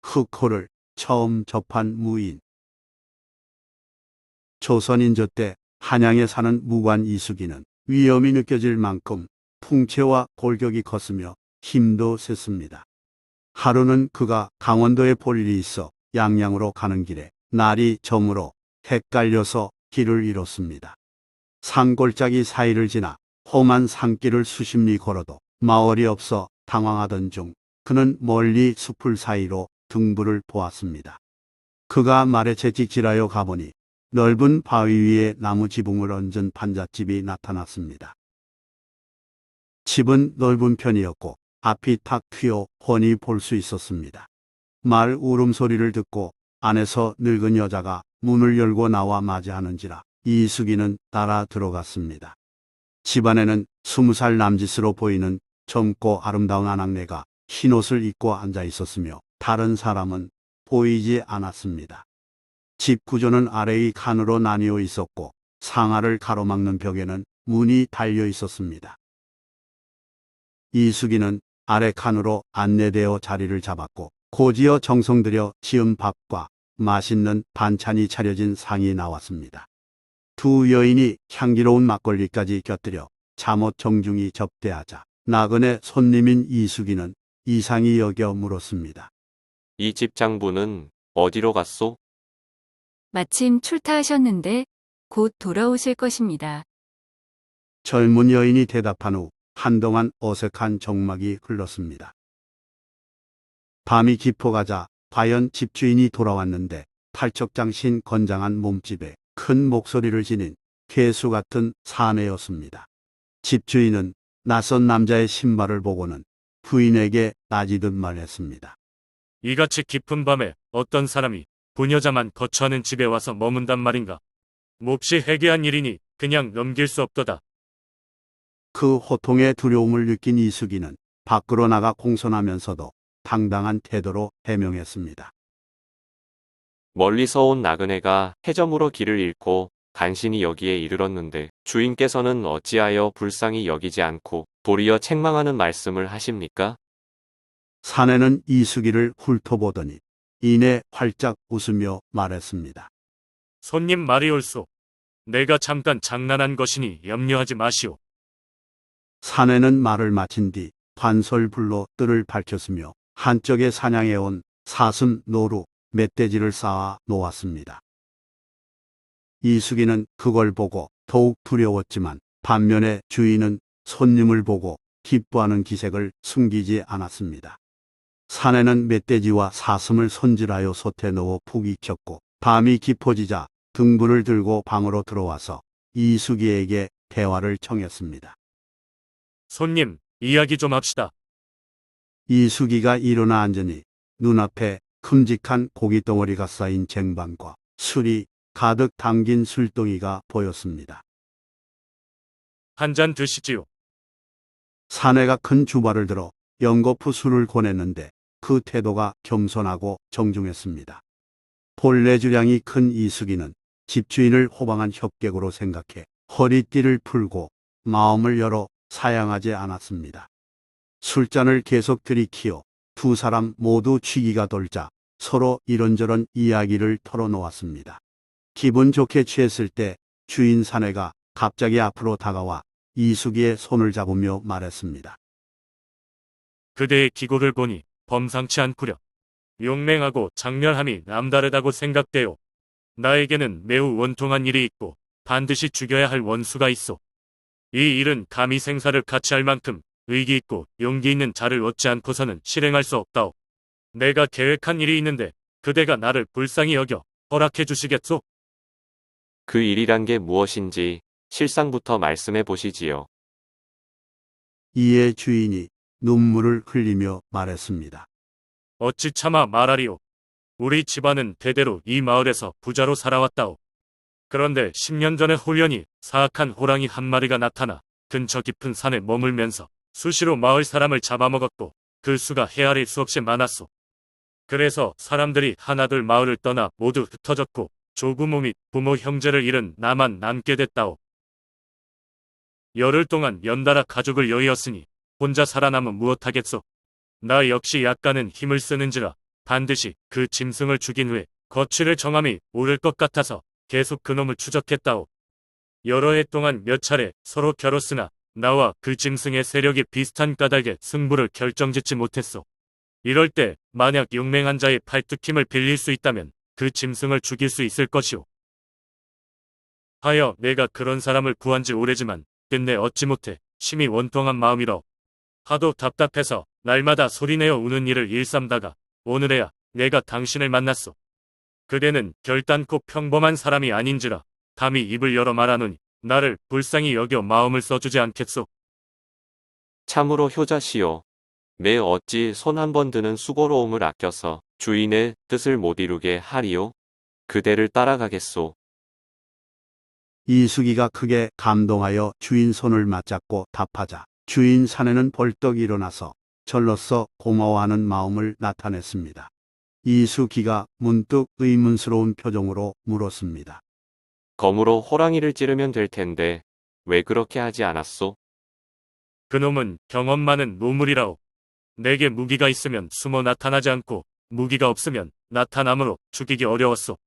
흑호를 처음 접한 무인. 조선인조 때 한양에 사는 무관 이숙이는 위험이 느껴질 만큼 풍채와 골격이 컸으며 힘도 셌습니다. 하루는 그가 강원도에 볼 일이 있어 양양으로 가는 길에 날이 저물어 헷갈려서 길을 잃었습니다. 산골짜기 사이를 지나 험한 산길을 수십 리 걸어도 마을이 없어 당황하던 중 그는 멀리 숲을 사이로 등불을 보았습니다. 그가 말에 채찍질하여 가보니 넓은 바위 위에 나무 지붕을 얹은 판잣집이 나타났습니다. 집은 넓은 편이었고 앞이 탁 트여 훤히 볼 수 있었습니다. 말 울음소리를 듣고 안에서 늙은 여자가 문을 열고 나와 맞이하는지라 이숙이는 따라 들어갔습니다. 집안에는 20살 남짓으로 보이는 젊고 아름다운 아낙네가 흰옷을 입고 앉아 있었으며 다른 사람은 보이지 않았습니다. 집 구조는 아래의 칸으로 나뉘어 있었고 상하를 가로막는 벽에는 문이 달려 있었습니다. 이숙이는 아래 칸으로 안내되어 자리를 잡았고 고지어 정성 들여 지은 밥과 맛있는 반찬이 차려진 상이 나왔습니다. 두 여인이 향기로운 막걸리까지 곁들여 잠옷 정중히 접대하자 나그네 손님인 이숙이는 이상히 여겨 물었습니다. 이 집 장부는 어디로 갔소? 마침 출타하셨는데 곧 돌아오실 것입니다. 젊은 여인이 대답한 후 한동안 어색한 정막이 흘렀습니다. 밤이 깊어가자 과연 집주인이 돌아왔는데 팔척장신 건장한 몸집에 큰 목소리를 지닌 괴수 같은 사내였습니다. 집주인은 낯선 남자의 신발을 보고는 부인에게 따지듯 말했습니다. 이같이 깊은 밤에 어떤 사람이 부녀자만 거처하는 집에 와서 머문단 말인가? 몹시 해괴한 일이니 그냥 넘길 수 없도다. 그 호통의 두려움을 느낀 이숙이는 밖으로 나가 공손하면서도 당당한 태도로 해명했습니다. 멀리서 온 나그네가 해점으로 길을 잃고 간신히 여기에 이르렀는데 주인께서는 어찌하여 불쌍히 여기지 않고 도리어 책망하는 말씀을 하십니까? 사내는 이숙이를 훑어보더니 이내 활짝 웃으며 말했습니다. 손님 말이 옳소. 내가 잠깐 장난한 것이니 염려하지 마시오. 사내는 말을 마친 뒤 관솔불로 뜰을 밝혔으며 한쪽에 사냥해온 사슴, 노루, 멧돼지를 쌓아 놓았습니다. 이숙이는 그걸 보고 더욱 두려웠지만 반면에 주인은 손님을 보고 기뻐하는 기색을 숨기지 않았습니다. 사내는 멧돼지와 사슴을 손질하여 솥에 넣어 푹 익혔고 밤이 깊어지자 등불을 들고 방으로 들어와서 이숙이에게 대화를 청했습니다. 손님, 이야기 좀 합시다. 이숙이가 일어나 앉으니 눈앞에 큼직한 고깃덩어리가 쌓인 쟁반과 술이 가득 담긴 술동이가 보였습니다. 한 잔 드시지요. 사내가 큰 주발을 들어 연거푸 술을 권했는데 그 태도가 겸손하고 정중했습니다. 본래 주량이 큰 이숙이는 집주인을 호방한 협객으로 생각해 허리띠를 풀고 마음을 열어 사양하지 않았습니다. 술잔을 계속 들이키어 두 사람 모두 취기가 돌자 서로 이런저런 이야기를 털어놓았습니다. 기분 좋게 취했을 때 주인 사내가 갑자기 앞으로 다가와 이숙이의 손을 잡으며 말했습니다. 그대의 기고를 보니 범상치 않구려. 용맹하고 장렬함이 남다르다고 생각돼요. 나에게는 매우 원통한 일이 있고 반드시 죽여야 할 원수가 있어. 이 일은 감히 생사를 같이 할 만큼 의기 있고 용기 있는 자를 얻지 않고서는 실행할 수 없다오. 내가 계획한 일이 있는데 그대가 나를 불쌍히 여겨 허락해 주시겠소? 그 일이란 게 무엇인지 실상부터 말씀해 보시지요. 이에 주인이 눈물을 흘리며 말했습니다. 어찌 차마 말하리오. 우리 집안은 대대로 이 마을에서 부자로 살아왔다오. 그런데 10년 전에 홀연히 사악한 호랑이 한 마리가 나타나 근처 깊은 산에 머물면서 수시로 마을 사람을 잡아먹었고 그 수가 헤아릴 수 없이 많았소. 그래서 사람들이 하나둘 마을을 떠나 모두 흩어졌고 조부모 및 부모 형제를 잃은 나만 남게 됐다오. 열흘 동안 연달아 가족을 여의었으니 혼자 살아남은 무엇하겠소. 나 역시 약간은 힘을 쓰는지라 반드시 그 짐승을 죽인 후에 거취를 정함이 옳을 것 같아서 계속 그놈을 추적했다오. 여러 해 동안 몇 차례 서로 겨뤘으나 나와 그 짐승의 세력이 비슷한 까닭에 승부를 결정짓지 못했소. 이럴 때 만약 용맹한 자의 팔뚝힘을 빌릴 수 있다면 그 짐승을 죽일 수 있을 것이오. 하여 내가 그런 사람을 구한 지 오래지만 끝내 얻지 못해 심히 원통한 마음이로 하도 답답해서 날마다 소리내어 우는 일을 일삼다가 오늘에야 내가 당신을 만났소. 그대는 결단코 평범한 사람이 아닌지라 감히 입을 열어 말하노니 나를 불쌍히 여겨 마음을 써주지 않겠소. 참으로 효자시오. 내 어찌 손 한 번 드는 수고로움을 아껴서 주인의 뜻을 못 이루게 하리요. 그대를 따라가겠소. 이수기가 크게 감동하여 주인 손을 맞잡고 답하자 주인 사내는 벌떡 일어나서 절로써 고마워하는 마음을 나타냈습니다. 이수기가 문득 의문스러운 표정으로 물었습니다. 검으로 호랑이를 찌르면 될 텐데 왜 그렇게 하지 않았소? 그놈은 경험 많은 노물이라오. 내게 무기가 있으면 숨어 나타나지 않고 무기가 없으면 나타남으로 죽이기 어려웠소.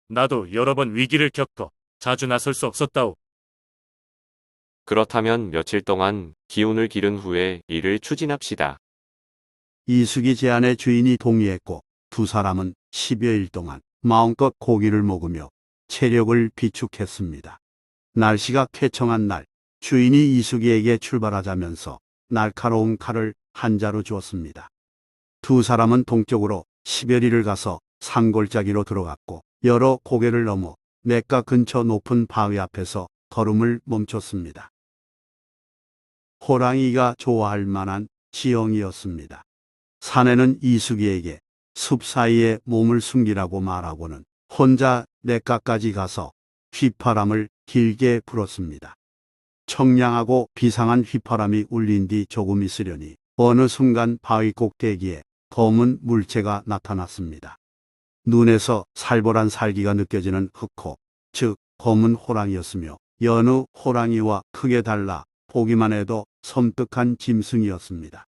나도 여러 번 위기를 겪어 자주 나설 수 없었다오. 그렇다면 며칠 동안 기운을 기른 후에 일을 추진합시다. 이수기 제안에 주인이 동의했고 두 사람은 10여일 동안 마음껏 고기를 먹으며 체력을 비축했습니다. 날씨가 쾌청한 날 주인이 이수기에게 출발하자면서 날카로운 칼을 한 자루 주었습니다. 두 사람은 동쪽으로 10여리를 가서 산골짜기로 들어갔고 여러 고개를 넘어 냇가 근처 높은 바위 앞에서 걸음을 멈췄습니다. 호랑이가 좋아할 만한 지형이었습니다. 사내는 이수기에게 숲 사이에 몸을 숨기라고 말하고는 혼자 냇가까지 가서 휘파람을 길게 불었습니다. 청량하고 비상한 휘파람이 울린 뒤 조금 있으려니 어느 순간 바위 꼭대기에 검은 물체가 나타났습니다. 눈에서 살벌한 살기가 느껴지는 흑호, 즉 검은 호랑이였으며 여느 호랑이와 크게 달라 보기만 해도 섬뜩한 짐승이었습니다.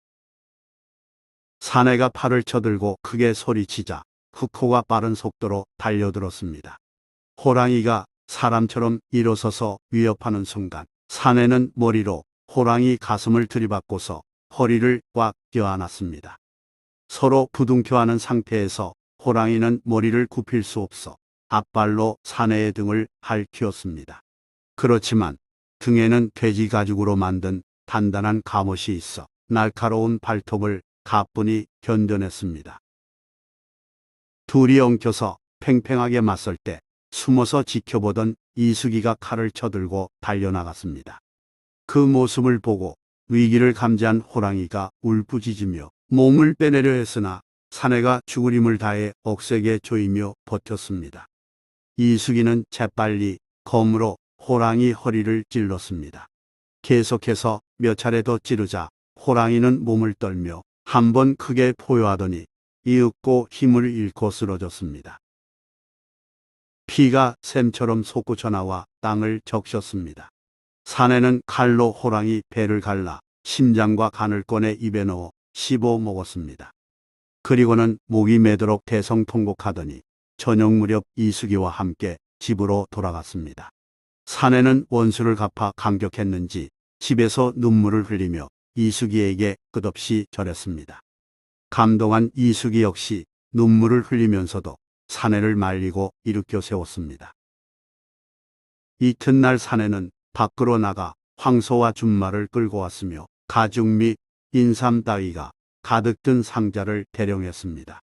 사내가 팔을 쳐들고 크게 소리치자 흑호가 빠른 속도로 달려들었습니다. 호랑이가 사람처럼 일어서서 위협하는 순간 사내는 머리로 호랑이 가슴을 들이받고서 허리를 꽉 껴안았습니다. 서로 부둥켜안은 상태에서 호랑이는 머리를 굽힐 수 없어 앞발로 사내의 등을 핥히었습니다. 그렇지만 등에는 돼지 가죽으로 만든 단단한 갑옷이 있어 날카로운 발톱을 가뿐히 견뎌냈습니다. 둘이 엉켜서 팽팽하게 맞설 때 숨어서 지켜보던 이수기가 칼을 쳐들고 달려나갔습니다. 그 모습을 보고 위기를 감지한 호랑이가 울부짖으며 몸을 빼내려 했으나 사내가 죽을 힘을 다해 억세게 조이며 버텼습니다. 이수기는 재빨리 검으로 호랑이 허리를 찔렀습니다. 계속해서 몇 차례 더 찌르자 호랑이는 몸을 떨며 한 번 크게 포효하더니 이윽고 힘을 잃고 쓰러졌습니다. 피가 샘처럼 솟구쳐 나와 땅을 적셨습니다. 사내는 칼로 호랑이 배를 갈라 심장과 간을 꺼내 입에 넣어 씹어 먹었습니다. 그리고는 목이 메도록 대성통곡하더니 저녁 무렵 이수기와 함께 집으로 돌아갔습니다. 사내는 원수를 갚아 감격했는지 집에서 눈물을 흘리며 이수기에게 끝없이 절했습니다. 감동한 이수기 역시 눈물을 흘리면서도 사내를 말리고 일으켜 세웠습니다. 이튿날 사내는 밖으로 나가 황소와 준말을 끌고 왔으며 가죽 및 인삼 따위가 가득 든 상자를 대령했습니다.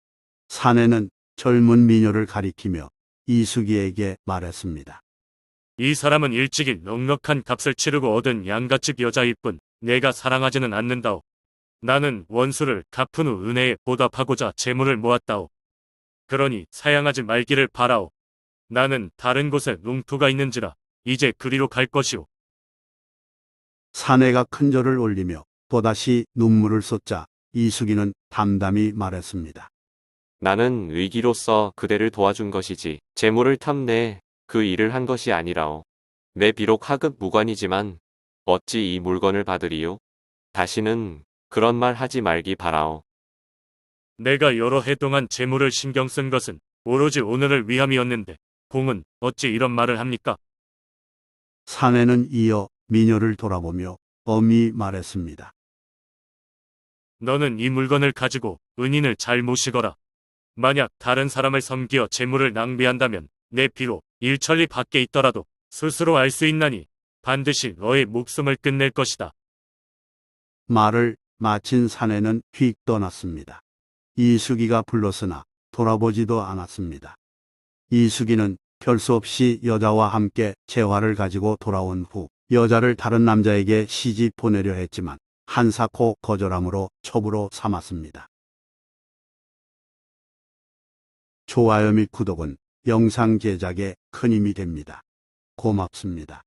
사내는 젊은 미녀를 가리키며 이수기에게 말했습니다. 이 사람은 일찍이 넉넉한 값을 치르고 얻은 양갓집 여자일 뿐 내가 사랑하지는 않는다오. 나는 원수를 갚은 후 은혜에 보답하고자 재물을 모았다오. 그러니 사양하지 말기를 바라오. 나는 다른 곳에 농토가 있는지라 이제 그리로 갈 것이오. 사내가 큰 절을 올리며 또다시 눈물을 쏟자 이수기는 담담히 말했습니다. 나는 위기로서 그대를 도와준 것이지 재물을 탐내 그 일을 한 것이 아니라오. 내 비록 하급 무관이지만 어찌 이 물건을 받으리요? 다시는 그런 말 하지 말기 바라오. 내가 여러 해 동안 재물을 신경 쓴 것은 오로지 오늘을 위함이었는데 공은 어찌 이런 말을 합니까? 사내는 이어 미녀를 돌아보며 엄히 말했습니다. 너는 이 물건을 가지고 은인을 잘 모시거라. 만약 다른 사람을 섬기어 재물을 낭비한다면 내 비록 일천리 밖에 있더라도 스스로 알 수 있나니 반드시 너의 목숨을 끝낼 것이다. 말을 마친 사내는 휙 떠났습니다. 이수기가 불렀으나 돌아보지도 않았습니다. 이수기는 별 수 없이 여자와 함께 재화를 가지고 돌아온 후 여자를 다른 남자에게 시집 보내려 했지만 한사코 거절함으로 첩으로 삼았습니다. 좋아요 및 구독은 영상 제작에 큰 힘이 됩니다. 고맙습니다.